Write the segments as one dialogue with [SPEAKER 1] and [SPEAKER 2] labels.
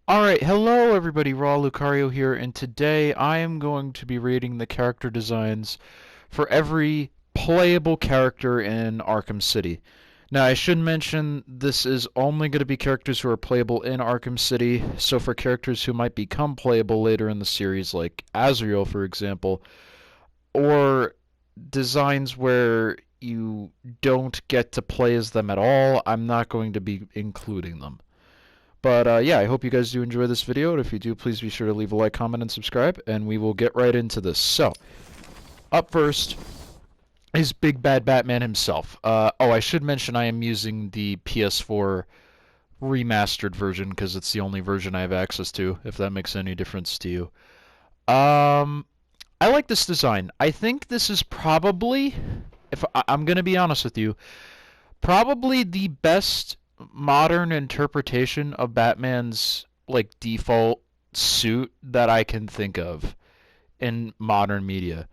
[SPEAKER 1] Alright, hello everybody, Raw Lucario here, and today I am going to be rating the character designs for every playable character in Arkham City. Now, I should mention this is only going to be characters who are playable in Arkham City, so for characters who might become playable later in the series, like Azrael, for example, or designs where you don't get to play as them at all, I'm not going to be including them. But yeah, I hope you guys do enjoy this video, and if you do, please be sure to leave a like, comment, and subscribe, and we will get right into this. So, up first is Big Bad Batman himself. Oh, I should mention I am using the PS4 remastered version because it's the only version I have access to, if that makes any difference to you. Um, I like this design. I think this is probably, if I'm going to be honest with you, probably the best modern interpretation of Batman's like default suit that I can think of in modern media.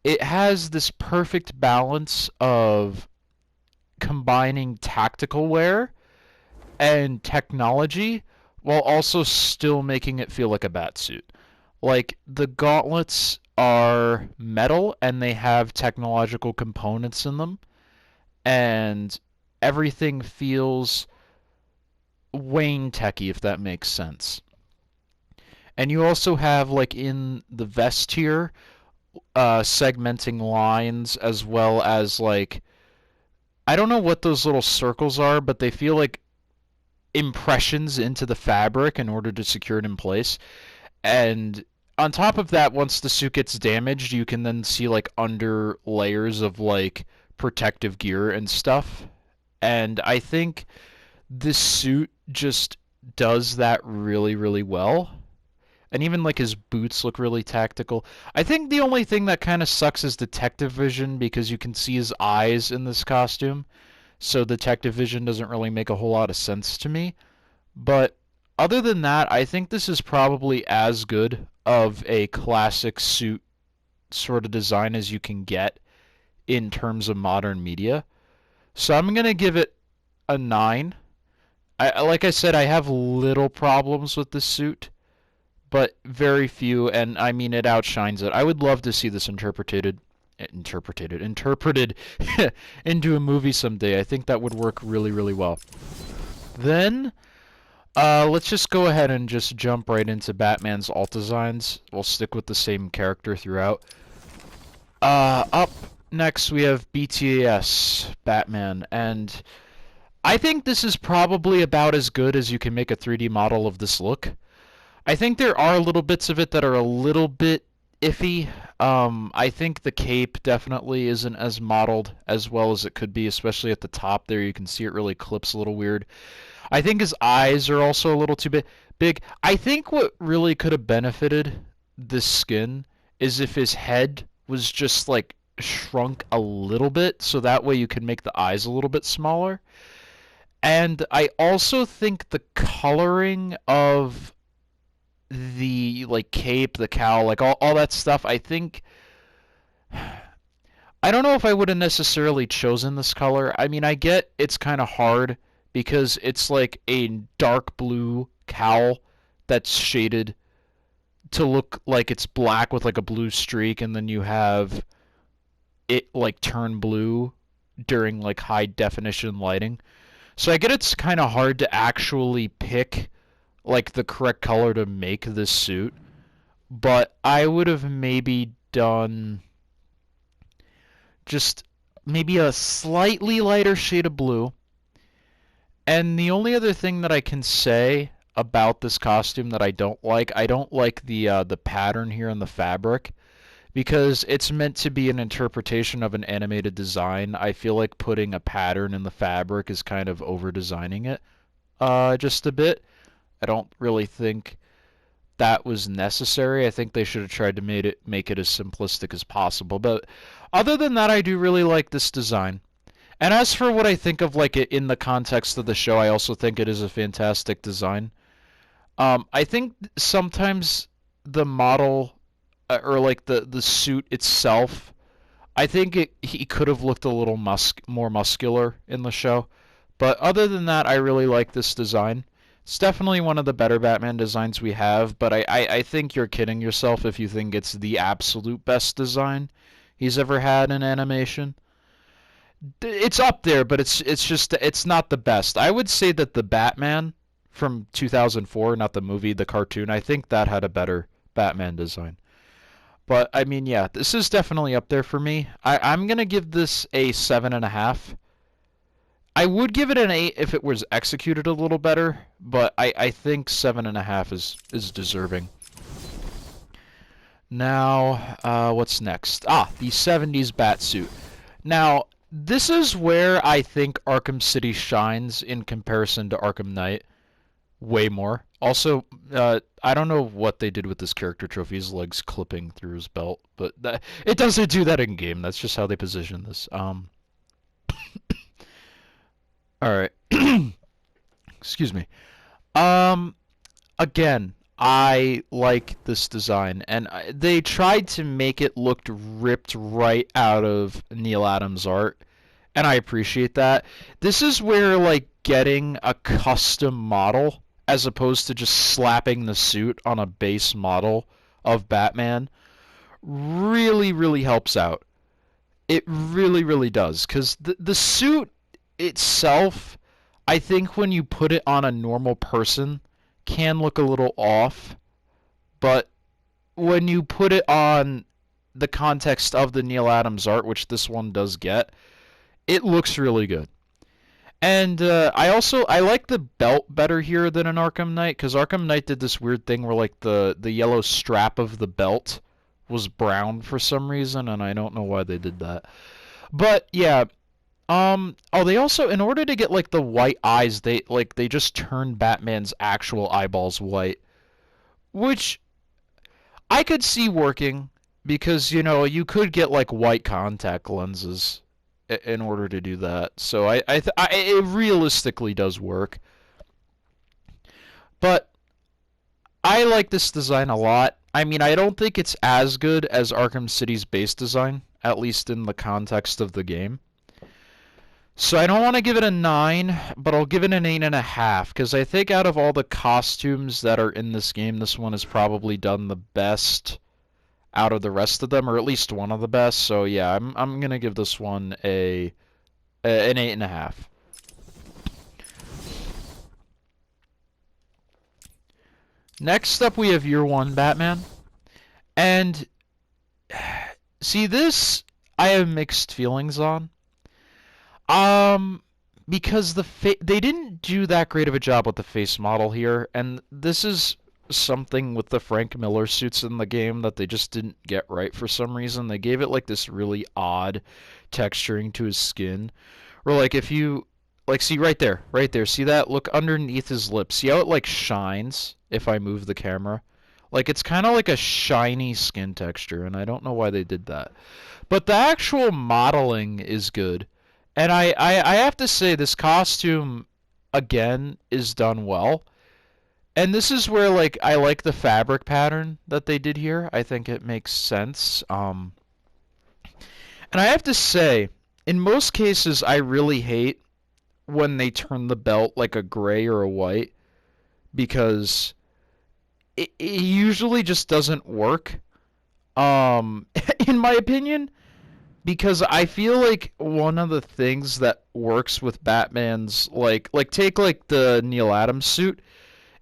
[SPEAKER 1] It has this perfect balance of combining tactical wear and technology while also still making it feel like a bat suit. Like the gauntlets are metal and they have technological components in them, and everything feels Wayne techy, if that makes sense. And you also have, like, in the vest here, segmenting lines as well as, like, I don't know what those little circles are, but they feel like impressions into the fabric in order to secure it in place. And on top of that, once the suit gets damaged, you can then see, like, under layers of, like, protective gear and stuff. And I think this suit just does that really, really well. And even like his boots look really tactical. I think the only thing that kind of sucks is detective vision because you can see his eyes in this costume. So detective vision doesn't really make a whole lot of sense to me. But other than that, I think this is probably as good of a classic suit sort of design as you can get in terms of modern media. So I'm going to give it a 9. Like I said, I have little problems with this suit, but very few, and I mean it outshines it. I would love to see this interpreted into a movie someday. I think that would work really, really well. Then, let's just go ahead and just jump right into Batman's alt designs. We'll stick with the same character throughout. Up next we have BTAS Batman, and I think this is probably about as good as you can make a 3D model of this look. I think there are little bits of it that are a little bit iffy. I think the cape definitely isn't as modeled as well as it could be, especially at the top there. You can see it really clips a little weird. I think his eyes are also a little too big. I think what really could have benefited this skin is if his head was just like shrunk a little bit, so that way you can make the eyes a little bit smaller. And I also think the coloring of the like cape, the cowl, like all that stuff, I think I don't know if I would have necessarily chosen this color. I mean, I get it's kind of hard because it's like a dark blue cowl that's shaded to look like it's black with like a blue streak, and then you have it like turn blue during like high definition lighting. So I get it's kind of hard to actually pick like the correct color to make this suit, but I would have maybe done just maybe a slightly lighter shade of blue. And the only other thing that I can say about this costume that I don't like the pattern here on the fabric because it's meant to be an interpretation of an animated design. I feel like putting a pattern in the fabric is kind of over designing it just a bit. I don't really think that was necessary. I think they should have tried to make it as simplistic as possible. But other than that, I do really like this design. And as for what I think of like it in the context of the show, I also think it is a fantastic design. I think sometimes the model or like the suit itself, I think he could have looked a little more muscular in the show. But other than that, I really like this design. It's definitely one of the better Batman designs we have, but I think you're kidding yourself if you think it's the absolute best design he's ever had in animation. It's up there, but it's not the best. I would say that the Batman from 2004, not the movie, the cartoon, I think that had a better Batman design. But I mean, yeah, this is definitely up there for me. I'm gonna give this a 7.5. I would give it an 8 if it was executed a little better, but I think 7.5 is deserving. Now, what's next? Ah, the 70s Batsuit. Now, this is where I think Arkham City shines in comparison to Arkham Knight way more. Also, I don't know what they did with this character trophy, his legs clipping through his belt, but it doesn't do that in game. That's just how they position this. All right. Excuse me. Um, Again, I like this design, and they tried to make it look ripped right out of Neil Adams' art, and I appreciate that. This is where, like, getting a custom model as opposed to just slapping the suit on a base model of Batman really, really helps out. It really, really does, because the suit itself, I think when you put it on a normal person, can look a little off, but when you put it on the context of the Neil Adams art, which this one does get, it looks really good. And I like the belt better here than in Arkham Knight, because Arkham Knight did this weird thing where like the yellow strap of the belt was brown for some reason, and I don't know why they did that. But yeah, oh, they also, in order to get like the white eyes, they just turned Batman's actual eyeballs white, which I could see working because, you know, you could get like white contact lenses in order to do that. So it realistically does work. But I like this design a lot. I mean, I don't think it's as good as Arkham City's base design, at least in the context of the game. So I don't want to give it a 9, but I'll give it an 8.5, because I think out of all the costumes that are in this game, this one has probably done the best out of the rest of them, or at least one of the best. So yeah, I'm gonna give this one an 8.5. Next up, we have Year One Batman, and see this I have mixed feelings on. Because they didn't do that great of a job with the face model here, and this is something with the Frank Miller suits in the game that they just didn't get right for some reason. They gave it like this really odd texturing to his skin. Or like if you like see right there, see that? Look underneath his lips. See how it like shines if I move the camera? Like it's kind of like a shiny skin texture, and I don't know why they did that. But the actual modeling is good. And I have to say this costume again is done well. And this is where like I like the fabric pattern that they did here. I think it makes sense. And I have to say, in most cases I really hate when they turn the belt like a gray or a white because it usually just doesn't work. In my opinion, because I feel like one of the things that works with Batman's like take like the Neil Adams suit,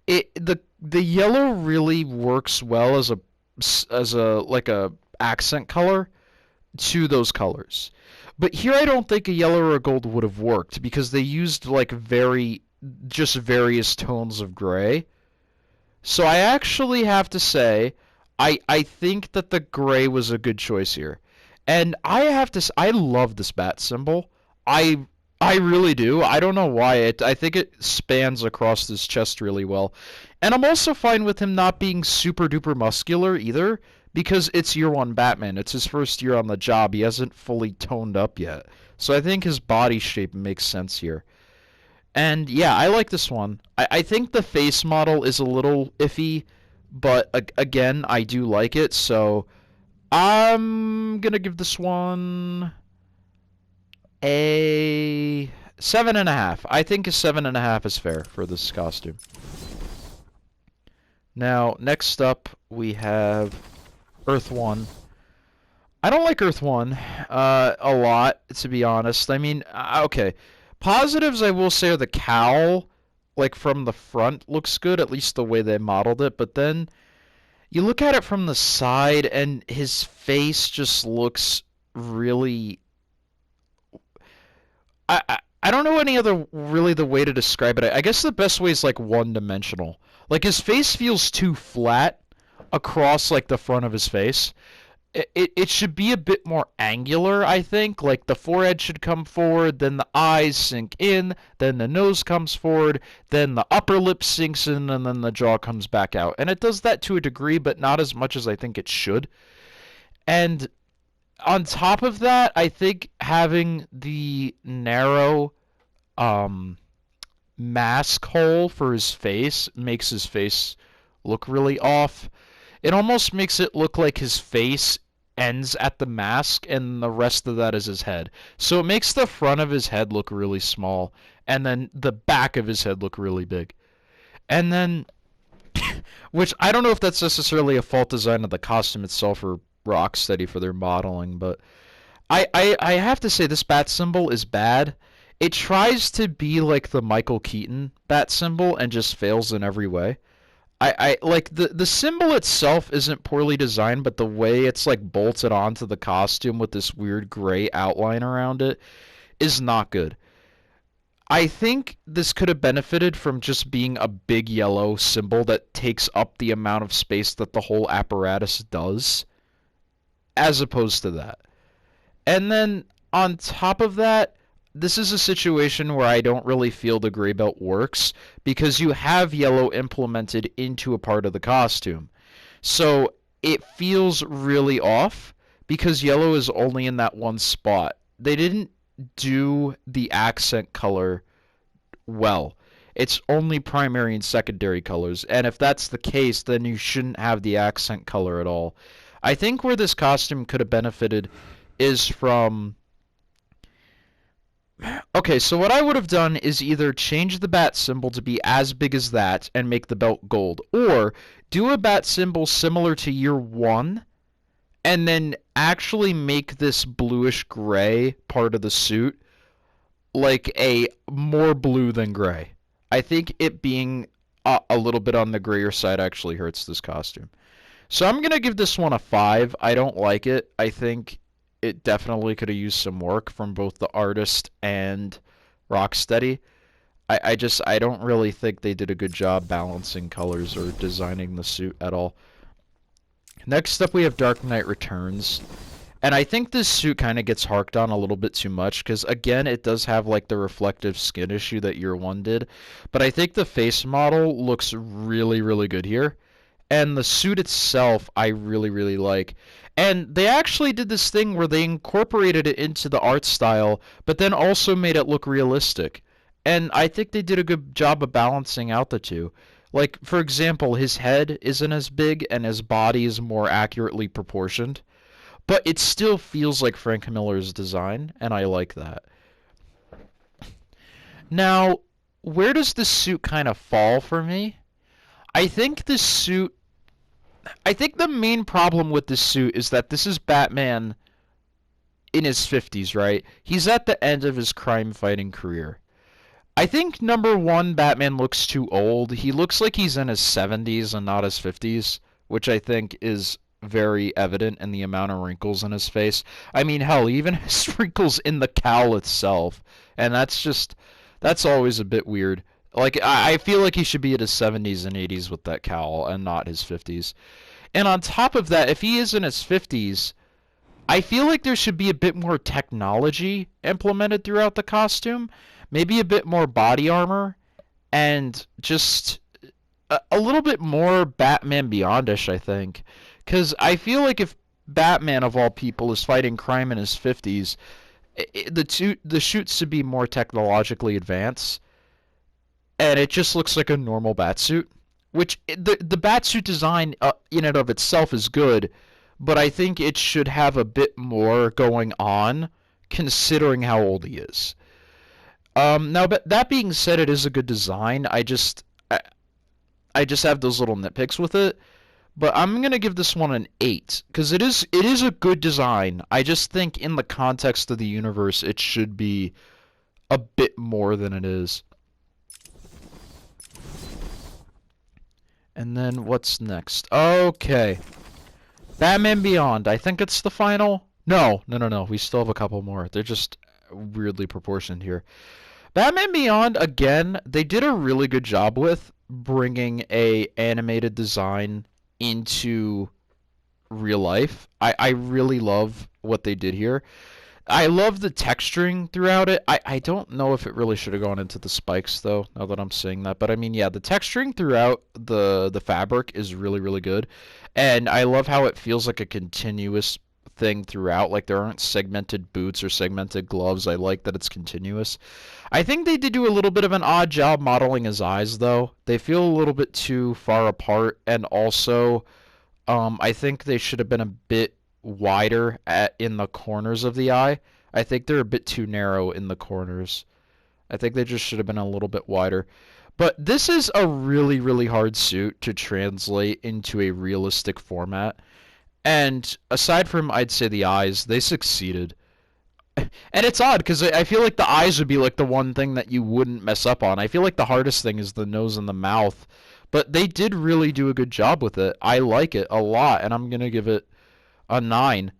[SPEAKER 1] the yellow really works well as a like a accent color to those colors. But here I don't think a yellow or a gold would have worked because they used like just various tones of gray. So I actually have to say I think that the gray was a good choice here. And I love this bat symbol. I really do. I don't know why. I think it spans across his chest really well. And I'm also fine with him not being super duper muscular either, because it's year one Batman. It's his first year on the job. He hasn't fully toned up yet. So I think his body shape makes sense here. And yeah, I like this one. I think the face model is a little iffy, but again, I do like it, so I'm gonna give this one a 7.5. I think a 7.5 is fair for this costume. Now, next up, we have Earth 1. I don't like Earth 1 a lot, to be honest. I mean, okay. Positives, I will say, are the cowl, like from the front, looks good, at least the way they modeled it. But then you look at it from the side, and his face just looks really. I don't know any other really the way to describe it. I guess the best way is like one-dimensional. Like his face feels too flat across like the front of his face. It should be a bit more angular, I think. Like the forehead should come forward, then the eyes sink in, then the nose comes forward, then the upper lip sinks in, and then the jaw comes back out. And it does that to a degree, but not as much as I think it should. And on top of that, I think having the narrow um, mask hole for his face makes his face look really off. It almost makes it look like his face ends at the mask and the rest of that is his head. So it makes the front of his head look really small and then the back of his head look really big. And then, which I don't know if that's necessarily a fault design of the costume itself or Rocksteady for their modeling, but I have to say this bat symbol is bad. It tries to be like the Michael Keaton bat symbol and just fails in every way. I like the symbol itself isn't poorly designed, but the way it's like bolted onto the costume with this weird gray outline around it is not good. I think this could have benefited from just being a big yellow symbol that takes up the amount of space that the whole apparatus does, as opposed to that. And then on top of that, this is a situation where I don't really feel the gray belt works because you have yellow implemented into a part of the costume. So it feels really off because yellow is only in that one spot. They didn't do the accent color well. It's only primary and secondary colors, and if that's the case, then you shouldn't have the accent color at all. I think where this costume could have benefited is from. Okay, so what I would have done is either change the bat symbol to be as big as that and make the belt gold, or do a bat symbol similar to year one and then actually make this bluish gray part of the suit like a more blue than gray. I think it being a little bit on the grayer side actually hurts this costume. So I'm going to give this one a 5. I don't like it. I think it definitely could have used some work from both the artist and Rocksteady. I don't really think they did a good job balancing colors or designing the suit at all. Next up we have Dark Knight Returns. And I think this suit kind of gets harked on a little bit too much because, again, it does have like the reflective skin issue that year one did. But I think the face model looks really, really good here. And the suit itself, I really, really like. And they actually did this thing where they incorporated it into the art style, but then also made it look realistic. And I think they did a good job of balancing out the two. Like, for example, his head isn't as big and his body is more accurately proportioned. But it still feels like Frank Miller's design, and I like that. Now, where does this suit kind of fall for me? I think this suit. I think the main problem with this suit is that this is Batman in his 50s, right? He's at the end of his crime fighting career. I think number one, Batman looks too old. He looks like he's in his 70s and not his 50s, which I think is very evident in the amount of wrinkles in his face. I mean, hell, he even has wrinkles in the cowl itself, and that's always a bit weird. Like, I feel like he should be at his 70s and 80s with that cowl and not his 50s. And on top of that, if he is in his 50s, I feel like there should be a bit more technology implemented throughout the costume. Maybe a bit more body armor and just a little bit more Batman Beyondish, I think. Because I feel like if Batman, of all people, is fighting crime in his 50s, the suits should be more technologically advanced. And it just looks like a normal Batsuit. Which, the Batsuit design in and of itself is good, but I think it should have a bit more going on, considering how old he is. Now, but that being said, it is a good design. I just have those little nitpicks with it. But I'm gonna give this one an 8 because it is a good design. I just think in the context of the universe, it should be a bit more than it is. And then what's next? Okay, Batman Beyond. I think it's the final. No, no, no, no. We still have a couple more. They're just weirdly proportioned here. Batman Beyond, again, they did a really good job with bringing a animated design into real life. I really love what they did here. I love the texturing throughout it. I don't know if it really should have gone into the spikes though, now that I'm saying that. But I mean, yeah, the texturing throughout the fabric is really, really good. And I love how it feels like a continuous thing throughout. Like there aren't segmented boots or segmented gloves. I like that it's continuous. I think they did do a little bit of an odd job modeling his eyes though. They feel a little bit too far apart, and also I think they should have been a bit wider in the corners of the eye. I think they're a bit too narrow in the corners. I think they just should have been a little bit wider. But this is a really, really hard suit to translate into a realistic format. And aside from, I'd say, the eyes, they succeeded. And it's odd because I feel like the eyes would be like the one thing that you wouldn't mess up on. I feel like the hardest thing is the nose and the mouth. But they did really do a good job with it. I like it a lot, and I'm going to give it a 9.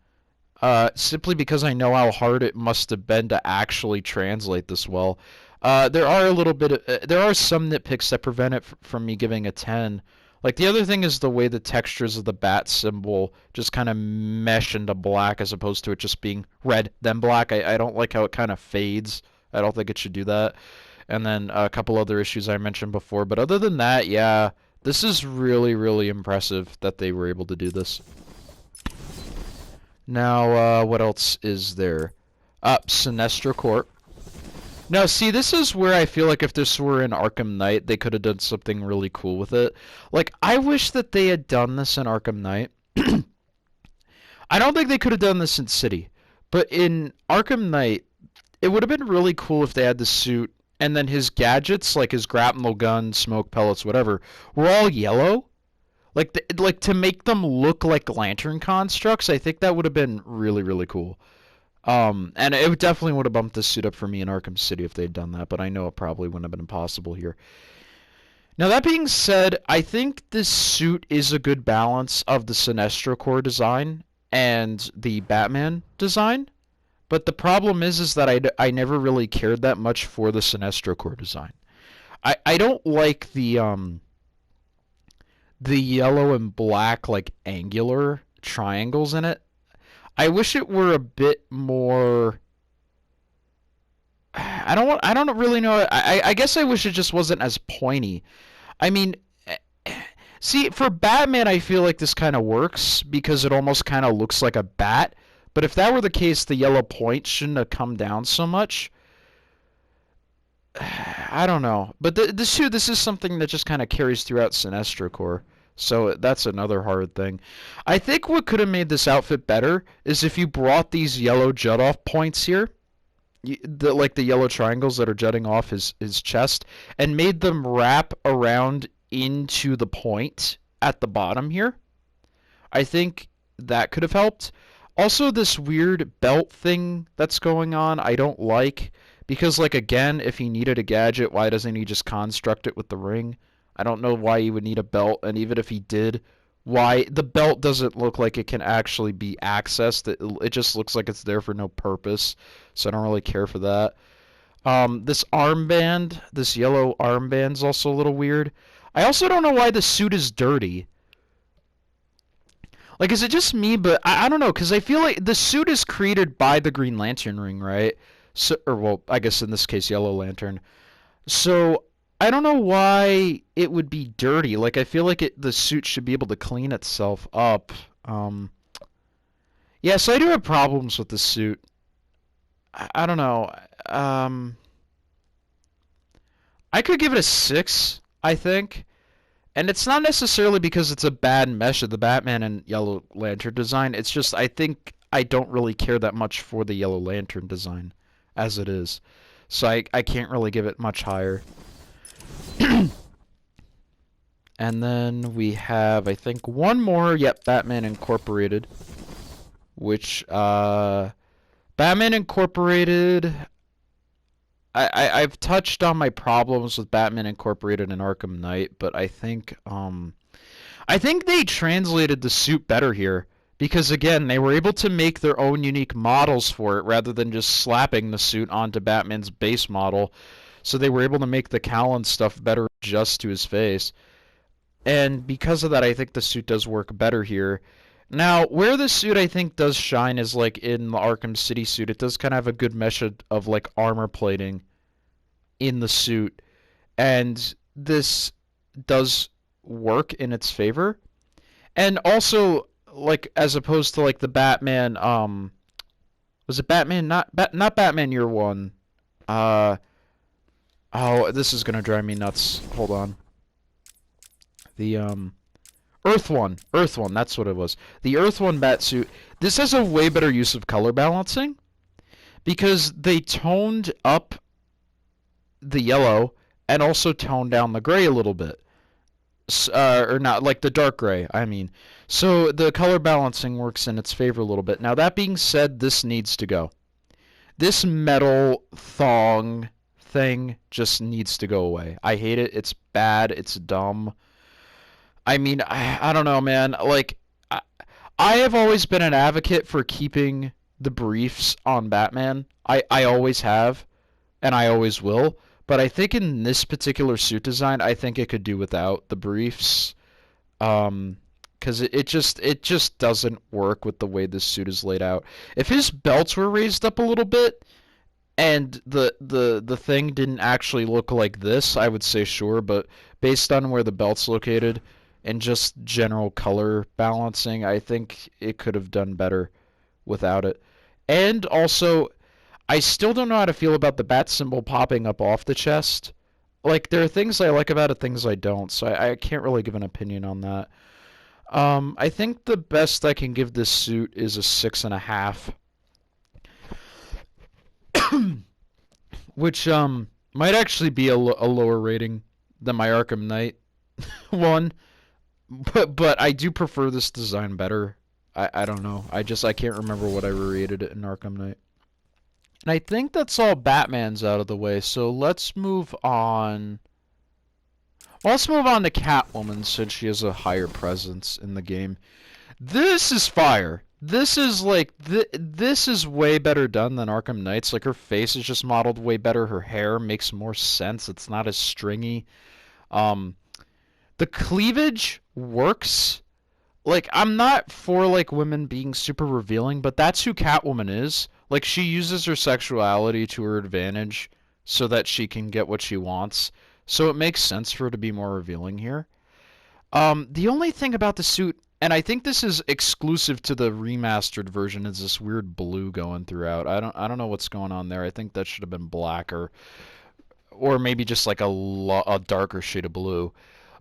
[SPEAKER 1] Simply because I know how hard it must have been to actually translate this well. There are a little bit of, there are some nitpicks that prevent it from me giving a 10. Like the other thing is the way the textures of the bat symbol just kind of mesh into black as opposed to it just being red then black. I don't like how it kind of fades. I don't think it should do that. And then a couple other issues I mentioned before. But other than that, yeah, this is really, really impressive that they were able to do this. Now, what else is there? Sinestro Court. Now, see, this is where I feel like if this were in Arkham Knight, they could have done something really cool with it. Like, I wish that they had done this in Arkham Knight. I don't think they could have done this in City. But in Arkham Knight, it would have been really cool if they had the suit, and then his gadgets, like his grapnel gun, smoke pellets, whatever, were all yellow. Like to make them look like lantern constructs, I think that would have been really, really cool. And it definitely would have bumped this suit up for me in Arkham City if they'd done that, but I know it probably wouldn't have been possible here. Now that being said, I think this suit is a good balance of the Sinestro Corps design and the Batman design, but the problem is that I never really cared that much for the Sinestro Corps design. I don't like the yellow and black like angular triangles in it. I wish it were a bit more. I don't really know. I guess I wish it just wasn't as pointy. I mean, see, for Batman, I feel like this kind of works because it almost kind of looks like a bat. But if that were the case, the yellow point shouldn't have come down so much. I don't know. But this is something that just kind of carries throughout Sinestro Corps. So that's another hard thing. I think what could have made this outfit better is if you brought these yellow jut-off points here, like the yellow triangles that are jutting off his chest, and made them wrap around into the point at the bottom here. I think that could have helped. Also, this weird belt thing that's going on, I don't like. Because, like, again, if he needed a gadget, why doesn't he just construct it with the ring? I don't know why he would need a belt, and even if he did, why the belt doesn't look like it can actually be accessed. It just looks like it's there for no purpose, so I don't really care for that. This armband, this yellow armband's also a little weird. I also don't know why the suit is dirty. Like, is it just me? But I don't know, because I feel like the suit is created by the Green Lantern ring, right? So, or, well, I guess in this case, Yellow Lantern. So, I don't know why it would be dirty. Like, I feel like the suit should be able to clean itself up. Yeah, so I do have problems with the suit. I don't know. I could give it a 6, I think. And it's not necessarily because it's a bad mesh of the Batman and Yellow Lantern design. It's just I think I don't really care that much for the Yellow Lantern design as it is. So I can't really give it much higher. And then we have, I think, one more. Yep, Batman Incorporated. Which, Batman Incorporated... I've touched on my problems with Batman Incorporated and Arkham Knight, but I think they translated the suit better here. Because again, they were able to make their own unique models for it rather than just slapping the suit onto Batman's base model. So they were able to make the cowl and stuff better adjust to his face. And because of that, I think the suit does work better here. Now, where the suit I think does shine is like in the Arkham City suit. It does kind of have a good mesh of like armor plating in the suit. And this does work in its favor. And also, like, as opposed to like the Batman, was it Batman? Not Batman Year One. Uh, oh, this is gonna drive me nuts. Hold on. The Earth One. That's what it was. The Earth One Batsuit. This has a way better use of color balancing because they toned up the yellow and also toned down the gray a little bit. Or not, like the dark gray, I mean. So the color balancing works in its favor a little bit. Now, that being said, this needs to go. This metal thong thing just needs to go away. I hate it. It's bad. It's dumb. I mean, I don't know, man. Like, I have always been an advocate for keeping the briefs on Batman. I always have, and I always will. But I think in this particular suit design, I think it could do without the briefs. Because it just doesn't work with the way this suit is laid out. If his belts were raised up a little bit, and the thing didn't actually look like this, I would say sure. But based on where the belt's located and just general color balancing, I think it could have done better without it. And also, I still don't know how to feel about the bat symbol popping up off the chest. Like, there are things I like about it, things I don't, so I can't really give an opinion on that. I think the best I can give this suit is a 6.5. Which, might actually be a lower rating than my Arkham Knight one. But I do prefer this design better. I don't know. I can't remember what I rated it in Arkham Knight. And I think that's all Batman's out of the way, so let's move on. Well, let's move on to Catwoman since she has a higher presence in the game. This is fire. This is like this is way better done than Arkham Knight's. Like, her face is just modeled way better. Her hair makes more sense. It's not as stringy. The cleavage works. Like, I'm not for like women being super revealing, but that's who Catwoman is. Like, she uses her sexuality to her advantage so that she can get what she wants. So it makes sense for her to be more revealing here. The only thing about the suit, and I think this is exclusive to the remastered version, is this weird blue going throughout. I don't know what's going on there. I think that should have been black or maybe just like a darker shade of blue.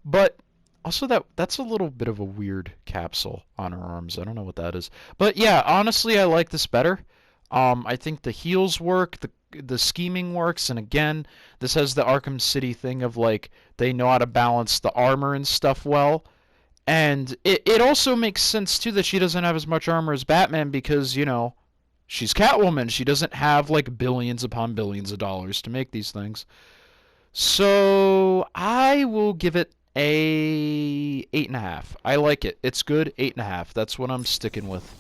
[SPEAKER 1] But also that's a little bit of a weird capsule on her arms. I don't know what that is. But yeah, honestly, I like this better. I think the heels work, the scheming works, and again, this has the Arkham City thing of like they know how to balance the armor and stuff well. And it also makes sense too that she doesn't have as much armor as Batman because, you know, she's Catwoman. She doesn't have like billions upon billions of dollars to make these things. So I will give it a 8.5. I like it. It's good. 8.5. That's what I'm sticking with.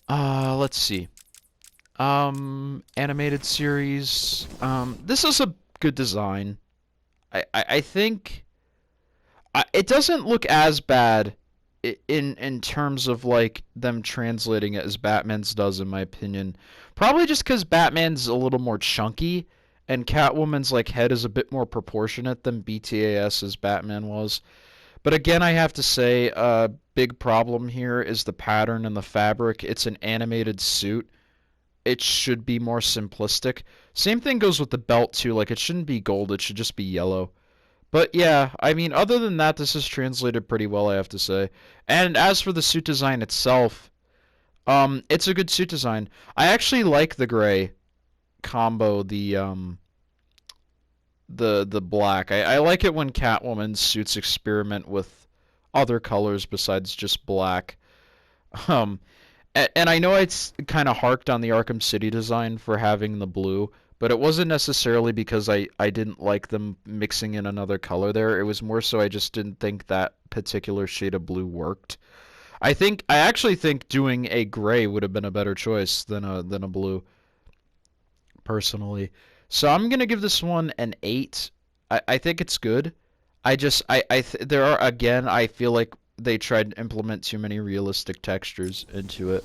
[SPEAKER 1] Let's see. Animated series. This is a good design. I think it doesn't look as bad in terms of like them translating it as Batman's does, in my opinion. Probably just because Batman's a little more chunky and Catwoman's like head is a bit more proportionate than BTAS's Batman was. But again, I have to say, a big problem here is the pattern and the fabric. It's an animated suit. It should be more simplistic. Same thing goes with the belt too. Like, it shouldn't be gold. It should just be yellow. But yeah, I mean, other than that, this is translated pretty well, I have to say. And as for the suit design itself, it's a good suit design. I actually like the gray combo. the black. I like it when Catwoman suits experiment with other colors besides just black. Um, and I know it's kind of harked on the Arkham City design for having the blue, but it wasn't necessarily because I didn't like them mixing in another color there. It was more so I just didn't think that particular shade of blue worked. I actually think doing a gray would have been a better choice than a blue, personally. So I'm gonna give this one an 8. I think it's good. There are, again, I feel like they tried to implement too many realistic textures into it,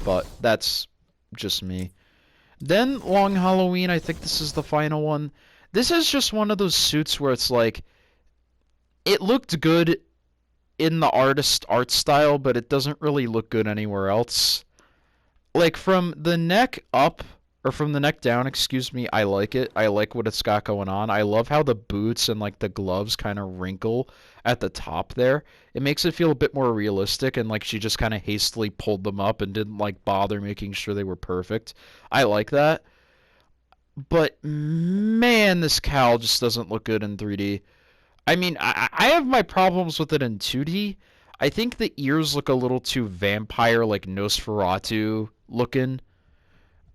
[SPEAKER 1] but that's just me. Then Long Halloween, I think this is the final one. This is just one of those suits where it's like it looked good in the artist art style, but it doesn't really look good anywhere else. Like from the neck up, or from the neck down, excuse me, I like it. I like what it's got going on. I love how the boots and like the gloves kind of wrinkle at the top there. It makes it feel a bit more realistic, and like she just kind of hastily pulled them up and didn't like bother making sure they were perfect. I like that. But man, this cowl just doesn't look good in 3D. I mean, I have my problems with it in 2D. I think the ears look a little too vampire, like Nosferatu looking,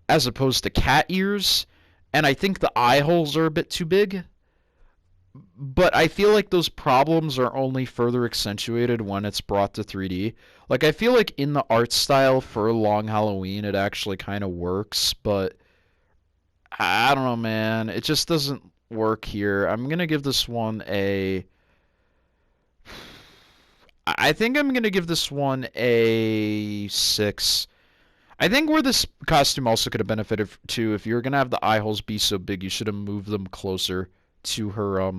[SPEAKER 1] as opposed to cat ears. And I think the eye holes are a bit too big. But I feel like those problems are only further accentuated when it's brought to 3D. Like, I feel like in the art style for Long Halloween, it actually kind of works, but I don't know, man. It just doesn't work here. I'm gonna give this one a. I think I'm gonna give this one a 6. I think where this costume also could have benefited too, if you were gonna have the eye holes be so big, you should have moved them closer to her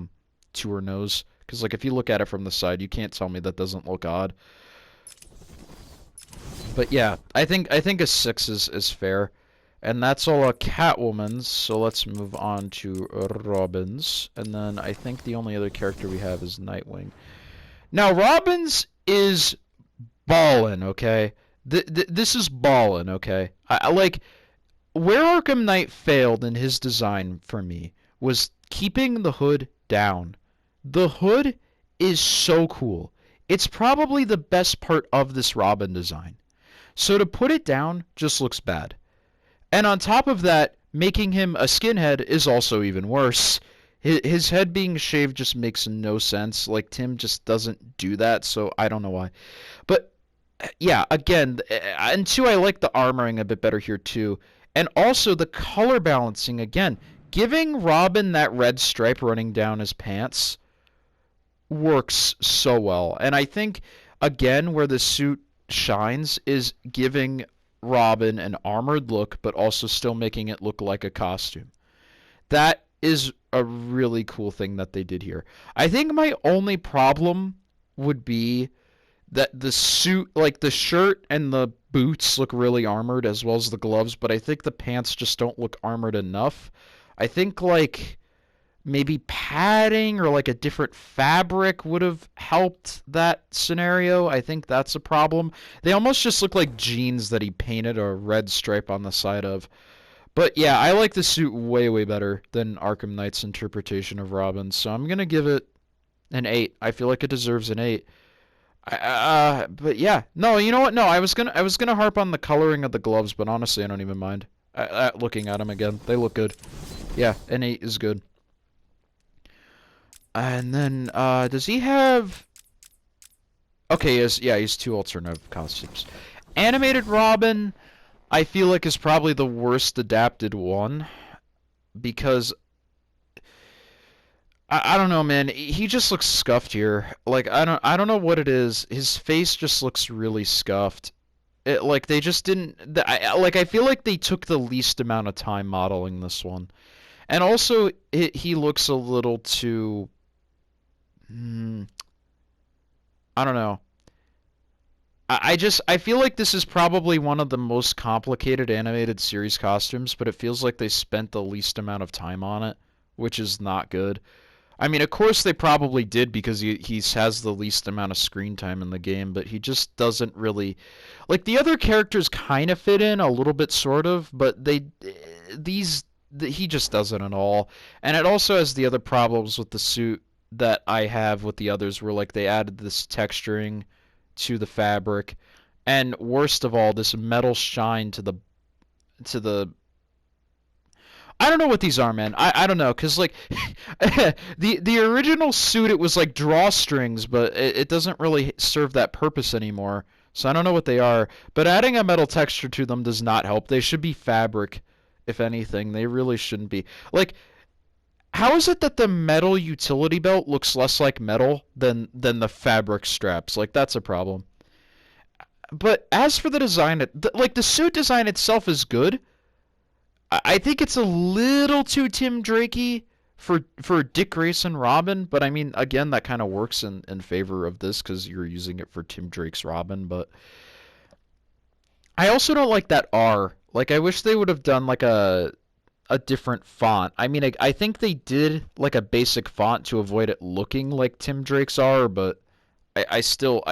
[SPEAKER 1] nose. Because like if you look at it from the side, you can't tell me that doesn't look odd. But yeah, I think a 6 is fair. And that's all Catwoman's, so let's move on to Robin's. And then I think the only other character we have is Nightwing. Now, Robin's is ballin', okay? This is ballin', okay? I like, where Arkham Knight failed in his design for me was keeping the hood down. The hood is so cool. It's probably the best part of this Robin design. So to put it down just looks bad. And on top of that, making him a skinhead is also even worse. His head being shaved just makes no sense. Like, Tim just doesn't do that, so I don't know why. But, yeah, again, and two, I like the armoring a bit better here, too. And also the color balancing, again. Giving Robin that red stripe running down his pants works so well. And I think, again, where the suit shines is giving Robin an armored look, but also still making it look like a costume. That is a really cool thing that they did here. I think my only problem would be that the suit, like the shirt and the boots look really armored as well as the gloves, but I think the pants just don't look armored enough. I think like maybe padding or like a different fabric would have helped that scenario. I think that's a problem. They almost just look like jeans that he painted a red stripe on the side of. But yeah, I like the suit way, way better than Arkham Knight's interpretation of Robin, so I'm gonna give it an 8. I feel like it deserves an 8. But yeah, no, you know what? No, I was gonna harp on the coloring of the gloves, but honestly, I don't even mind. Looking at them again, they look good. Yeah, an 8 is good. And then, does he have... Okay, he's 2 alternative costumes. Animated Robin, I feel like is probably the worst adapted one. Because... I don't know, man. He just looks scuffed here. Like, I don't know what it is. His face just looks really scuffed. Like, they just didn't... I feel like they took the least amount of time modeling this one. And also, he looks a little too... I don't know. I feel like this is probably one of the most complicated animated series costumes, but it feels like they spent the least amount of time on it, which is not good. I mean, of course they probably did because he has the least amount of screen time in the game, but he just doesn't really... Like, the other characters kind of fit in a little bit, sort of, but these he just doesn't at all. And it also has the other problems with the suit that I have with the others, where like they added this texturing to the fabric, and worst of all, this metal shine to the I don't know what these are, man. I don't know, cause like the original suit, it was like drawstrings, but it doesn't really serve that purpose anymore. So I don't know what they are. But adding a metal texture to them does not help. They should be fabric, if anything. They really shouldn't be. Like, how is it that the metal utility belt looks less like metal than the fabric straps? Like, that's a problem. But as for the design, like the suit design itself is good. I think it's a little too Tim Drakey for Dick Grayson Robin, but I mean, again, that kind of works in favor of this because you're using it for Tim Drake's Robin. But I also don't like that R. Like, I wish they would have done like a different font. I mean, I think they did like a basic font to avoid it looking like Tim Drake's R, but I still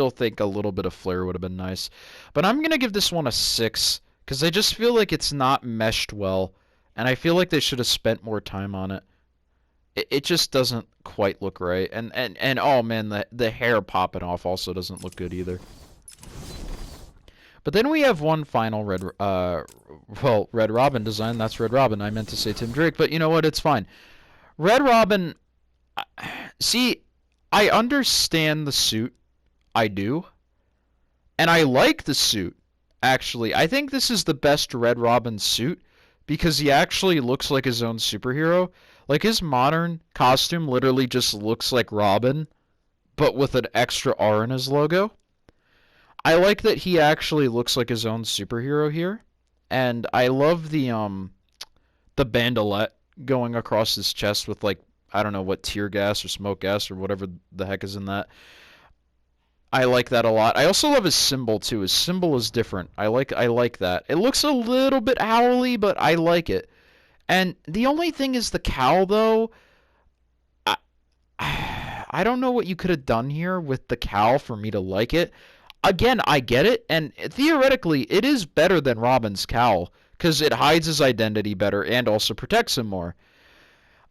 [SPEAKER 1] think a little bit of flair would have been nice. But I'm gonna give this one a 6 because I just feel like it's not meshed well, and I feel like they should have spent more time on it. It just doesn't quite look right, and oh man, the hair popping off also doesn't look good either. But then we have one final Red Robin design. That's Red Robin. I meant to say Tim Drake, but you know what? It's fine. Red Robin. See, I understand the suit. I do. And I like the suit, actually. I think this is the best Red Robin suit because he actually looks like his own superhero. Like, his modern costume literally just looks like Robin, but with an extra R in his logo. I like that he actually looks like his own superhero here. And I love the bandolette going across his chest with, like, I don't know what, tear gas or smoke gas or whatever the heck is in that. I like that a lot. I also love his symbol too. His symbol is different. I like that. It looks a little bit owly, but I like it. And the only thing is the cowl though. I, I don't know what you could have done here with the cowl for me to like it. Again, I get it, and theoretically, it is better than Robin's cowl because it hides his identity better and also protects him more.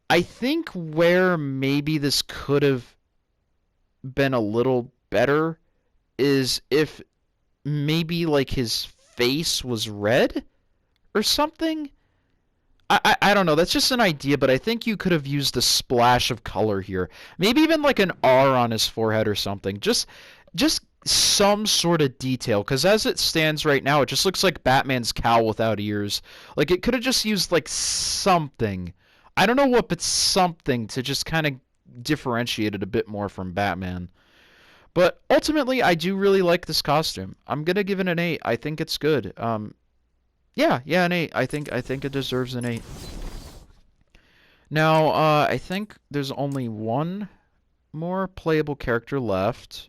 [SPEAKER 1] I think where maybe this could have been a little better is if maybe like his face was red or something. I don't know. That's just an idea, but I think you could have used a splash of color here. Maybe even like an R on his forehead or something. Just some sort of detail, because as it stands right now, it just looks like Batman's cowl without ears. Like, it could have just used like something. I don't know what, but something to just kind of differentiate it a bit more from Batman. But ultimately, I do really like this costume. I'm gonna give it an 8. I think it's good. Yeah, an 8. I think it deserves an 8. Now, I think there's only one more playable character left.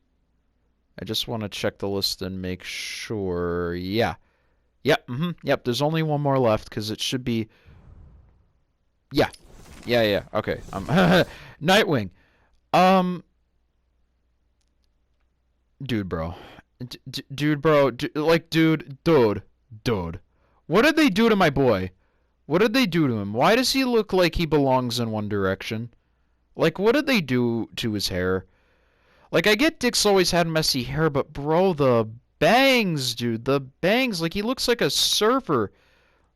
[SPEAKER 1] I just want to check the list and make sure. Yeah. Yep, there's only one more left because it should be. Yeah. Yeah. Okay. Nightwing. Um dude, bro. Dude, bro. Dude. What did they do to my boy? What did they do to him? Why does he look like he belongs in One Direction? Like, what did they do to his hair? Like, I get Dick's always had messy hair, but bro, the bangs, dude. The bangs. Like, he looks like a surfer.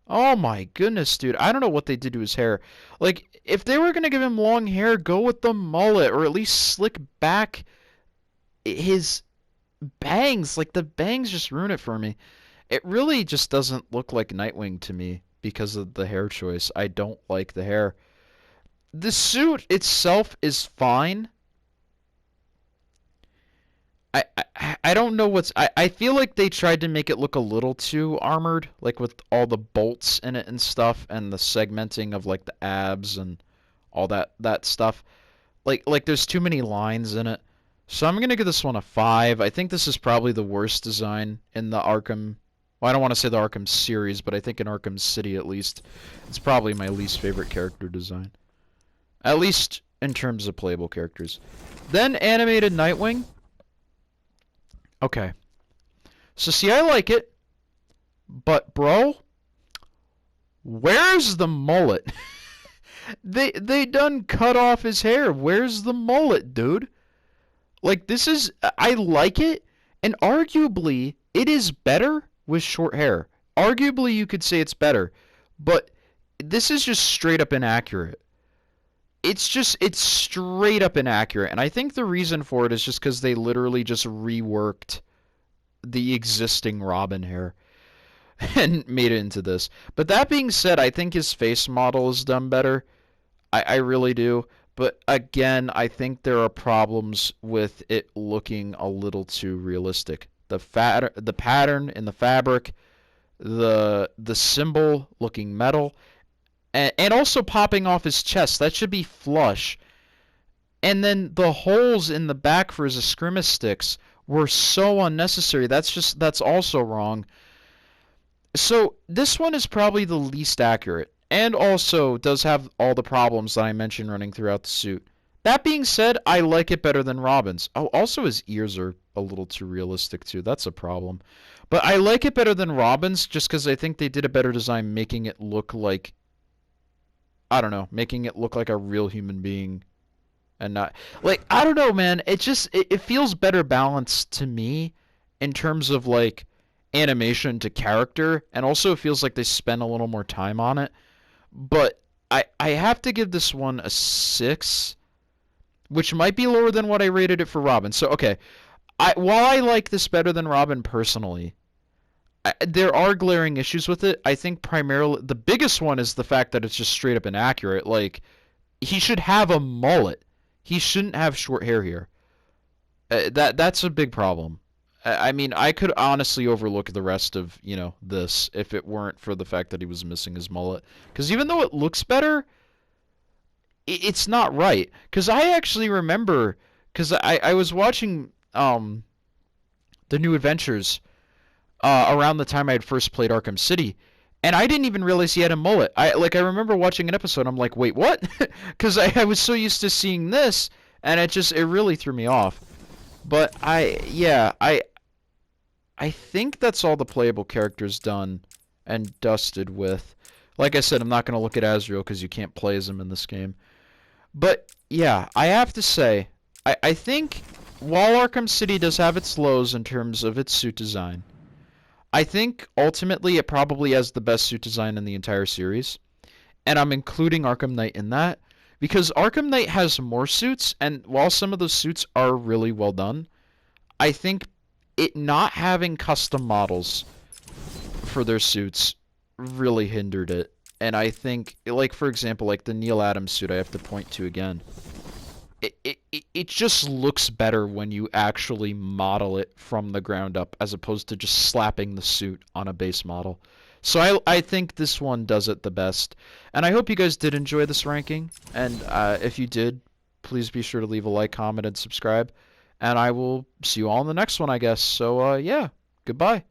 [SPEAKER 1] Oh my goodness, dude. I don't know what they did to his hair. Like, if they were going to give him long hair, go with the mullet, or at least slick back his bangs. Like, the bangs just ruin it for me. It really just doesn't look like Nightwing to me because of the hair choice. I don't like the hair. The suit itself is fine. I don't know I feel like they tried to make it look a little too armored, like with all the bolts in it and stuff, and the segmenting of like the abs and all that stuff. Like there's too many lines in it. So I'm gonna give this one a 5. I think this is probably the worst design in the Arkham. Well, I don't want to say the Arkham series, but I think in Arkham City at least, it's probably my least favorite character design. At least in terms of playable characters. Then animated Nightwing. Okay. So see, I like it, but bro, Where's the mullet? They done cut off his hair. Where's the mullet, dude? Like, this is, I like it, and arguably it is better with short hair. Arguably you could say it's better, but this is just straight up inaccurate. It's straight up inaccurate, and I think the reason for it is just because they literally just reworked the existing Robin hair and made it into this. But that being said, I think his face model is done better. I really do. But again, I think there are problems with it looking a little too realistic. The pattern in the fabric, the symbol looking metal, and also popping off his chest. That should be flush. And then the holes in the back for his escrima sticks were so unnecessary. That's also wrong. So this one is probably the least accurate, and also does have all the problems that I mentioned running throughout the suit. That being said, I like it better than Robin's. Oh, also his ears are a little too realistic too. That's a problem. But I like it better than Robin's just because I think they did a better design making it look like, I don't know, making it look like a real human being and not, like, I don't know, man. It feels better balanced to me in terms of like animation to character, and also it feels like they spend a little more time on it. But I have to give this one a 6, which might be lower than what I rated it for Robin. So okay, while I like this better than Robin personally, there are glaring issues with it. I think primarily the biggest one is the fact that it's just straight up inaccurate. Like, he should have a mullet. He shouldn't have short hair here. That's a big problem. I mean, I could honestly overlook the rest of, this if it weren't for the fact that he was missing his mullet. Because even though it looks better, it's not right. Because I actually remember, because I was watching the New Adventures around the time I had first played Arkham City, and I didn't even realize he had a mullet. I remember watching an episode, I'm like, wait, what? Because I was so used to seeing this, and it really threw me off. But I think that's all the playable characters done and dusted with. Like I said, I'm not going to look at Azrael because you can't play as him in this game. But yeah, I have to say, I think while Arkham City does have its lows in terms of its suit design, I think ultimately it probably has the best suit design in the entire series. And I'm including Arkham Knight in that because Arkham Knight has more suits, and while some of those suits are really well done, I think it not having custom models for their suits really hindered it. And I think, like, for example, like the Neil Adams suit I have to point to again, it just looks better when you actually model it from the ground up as opposed to just slapping the suit on a base model. So I think this one does it the best. And I hope you guys did enjoy this ranking. And if you did, please be sure to leave a like, comment, and subscribe. And I will see you all in the next one, I guess. So, yeah, goodbye.